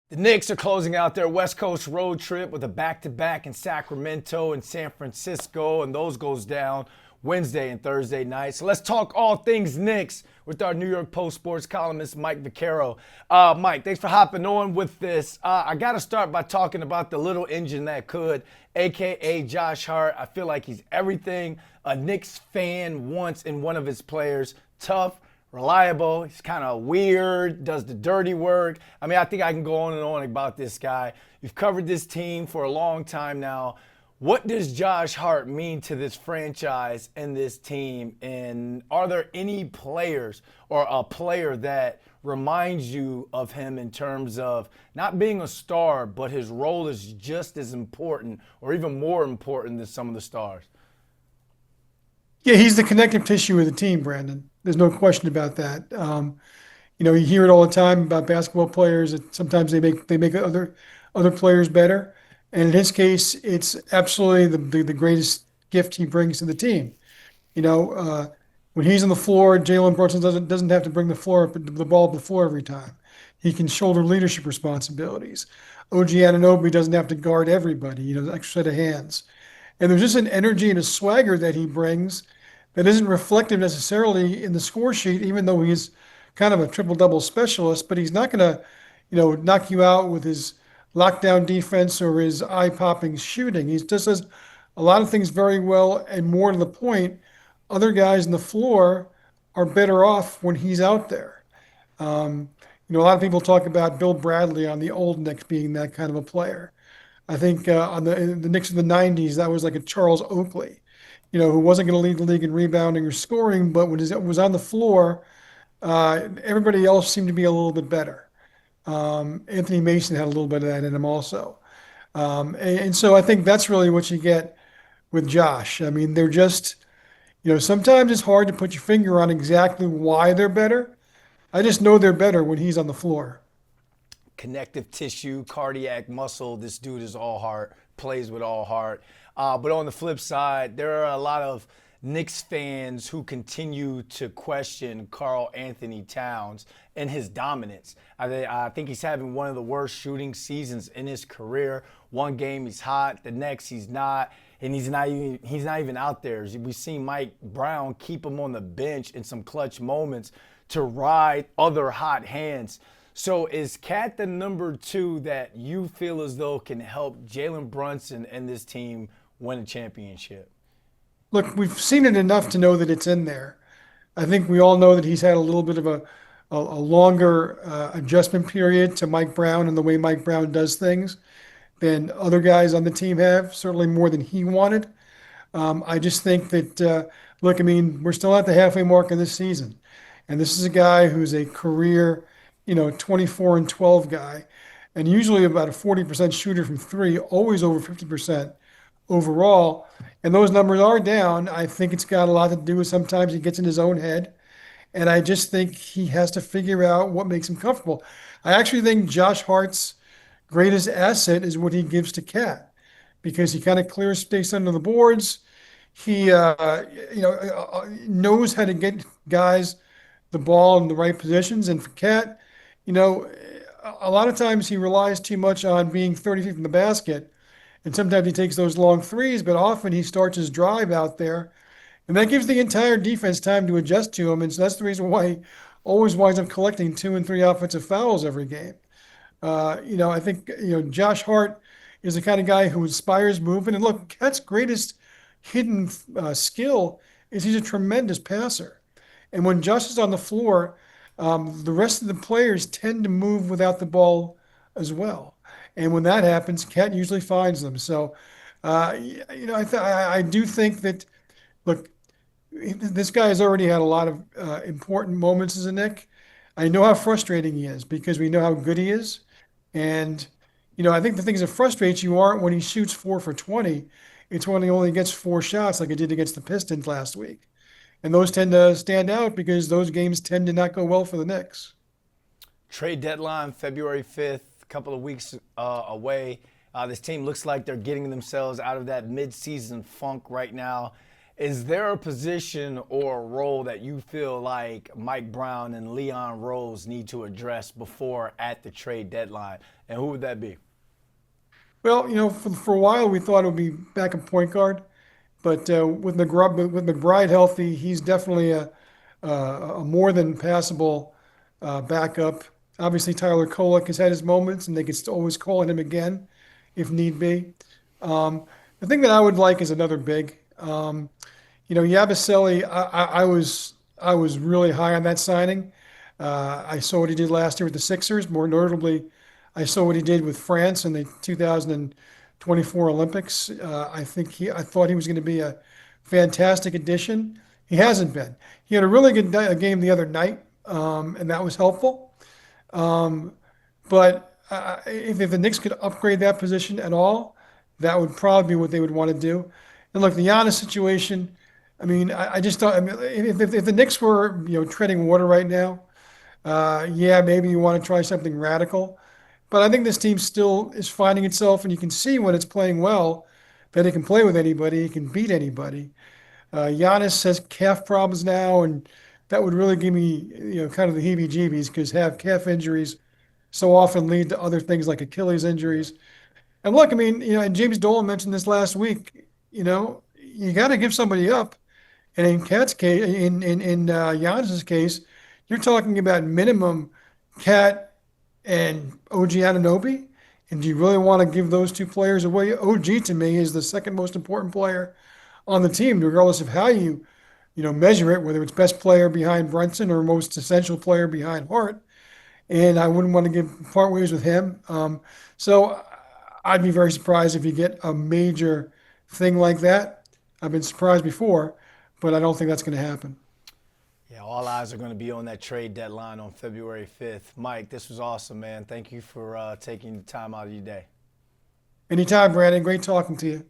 The Knicks are closing out their West Coast road trip with a back-to-back in Sacramento and San Francisco, and those goes down Wednesday and Thursday night. So let's talk all things Knicks with our New York Post sports columnist, Mike Vaccaro. Mike, thanks for hopping on with this. I got to start by talking about the little engine that could, a.k.a. Josh Hart. I feel like he's everything a Knicks fan wants in one of his players. Tough, reliable, he's kind of weird, does the dirty work. I mean, I think I can go on and on about this guy. You've covered this team for a long time now. What does Josh Hart mean to this franchise and this team? And are there any players or a player that reminds you of him in terms of not being a star, but his role is just as important or even more important than some of the stars? Yeah, he's the connective tissue of the team, Brandon. There's no question about that. You hear it all the time about basketball players that sometimes they make other players better. And in his case, it's absolutely the greatest gift he brings to the team. You know, uh, when he's on the floor, Jalen Brunson doesn't have to bring the ball up the floor every time. He can shoulder leadership responsibilities. OG Anunoby doesn't have to guard everybody. Extra set of hands. And there's just an energy and a swagger that he brings that isn't reflective necessarily in the score sheet, even though he's kind of a triple-double specialist, but he's not going to, knock you out with his lockdown defense or his eye-popping shooting. He just does a lot of things very well, and more to the point, other guys on the floor are better off when he's out there. A lot of people talk about Bill Bradley on the old Knicks being that kind of a player. I think on the Knicks of the '90s, that was like a Charles Oakley, who wasn't going to lead the league in rebounding or scoring, but when he was on the floor, everybody else seemed to be a little bit better. Anthony Mason had a little bit of that in him also. And so I think that's really what you get with Josh. I mean, they're just, sometimes it's hard to put your finger on exactly why they're better. I just know they're better when he's on the floor. Connective tissue, cardiac muscle. This dude is all heart, plays with all heart. But on the flip side, there are a lot of Knicks fans who continue to question Karl-Anthony Towns and his dominance. I think he's having one of the worst shooting seasons in his career. One game he's hot, the next he's not, and he's not even out there. We've seen Mike Brown keep him on the bench in some clutch moments to ride other hot hands. So is Cat the number two that you feel as though can help Jalen Brunson and this team win a championship? Look, we've seen it enough to know that it's in there. I think we all know that he's had a little bit of a longer adjustment period to Mike Brown and the way Mike Brown does things than other guys on the team have, certainly more than he wanted. I just think that, look, I mean, we're still at the halfway mark of this season. And this is a guy who's a career, 24 and 12 guy, and usually about a 40% shooter from three, always over 50% overall. And those numbers are down. I think it's got a lot to do with sometimes he gets in his own head. And I just think he has to figure out what makes him comfortable. I actually think Josh Hart's greatest asset is what he gives to Cat because he kind of clears space under the boards. He, knows how to get guys the ball in the right positions. And for Cat, you know, a lot of times he relies too much on being 30 feet from the basket. And sometimes he takes those long threes, but often he starts his drive out there. And that gives the entire defense time to adjust to him. And so that's the reason why he always winds up collecting 2 and 3 offensive fouls every game. I think, Josh Hart is the kind of guy who inspires movement. And look, Cat's greatest hidden skill is he's a tremendous passer. And when Josh is on the floor, the rest of the players tend to move without the ball as well. And when that happens, Cat usually finds them. So, I do think that, look, this guy has already had a lot of important moments as a Nick. I know how frustrating he is because we know how good he is. And, I think the things that frustrate you aren't when he shoots 4 for 20. It's when he only gets 4 shots like he did against the Pistons last week. And those tend to stand out because those games tend to not go well for the Knicks. Trade deadline February 5th, a couple of weeks away. This team looks like they're getting themselves out of that mid-season funk right now. Is there a position or a role that you feel like Mike Brown and Leon Rose need to address before at the trade deadline? And who would that be? Well, for a while we thought it would be backup point guard, but with McBride healthy, he's definitely a more than passable backup. Obviously, Tyler Kolek has had his moments, and they could always call on him again if need be. The thing that I would like is another big. Yabusele, I was really high on that signing. I saw what he did last year with the Sixers. More notably, I saw what he did with France in the 2024 Olympics. I thought he was going to be a fantastic addition. He hasn't been. He had a really good game the other night, and that was helpful. But if the Knicks could upgrade that position at all, that would probably be what they would want to do. And look, the Giannis situation. I mean, I just don't. I mean, if the Knicks were treading water right now, yeah, maybe you want to try something radical. But I think this team still is finding itself, and you can see when it's playing well that it can play with anybody, it can beat anybody. Giannis has calf problems now, and that would really give me kind of the heebie-jeebies because have calf injuries so often lead to other things like Achilles injuries. And look, I mean, and James Dolan mentioned this last week. You got to give somebody up. And in Cat's case, in Giannis's case, you're talking about minimum Cat and OG Anunoby. And do you really want to give those two players away? OG to me is the second most important player on the team, regardless of how you measure it, whether it's best player behind Brunson or most essential player behind Hart. And I wouldn't want to part ways with him. So I'd be very surprised if you get a major thing like that. I've been surprised before, but I don't think that's going to happen. Yeah, all eyes are going to be on that trade deadline on February 5th. Mike, this was awesome, man. Thank you for taking the time out of your day. Anytime, Brandon. Great talking to you.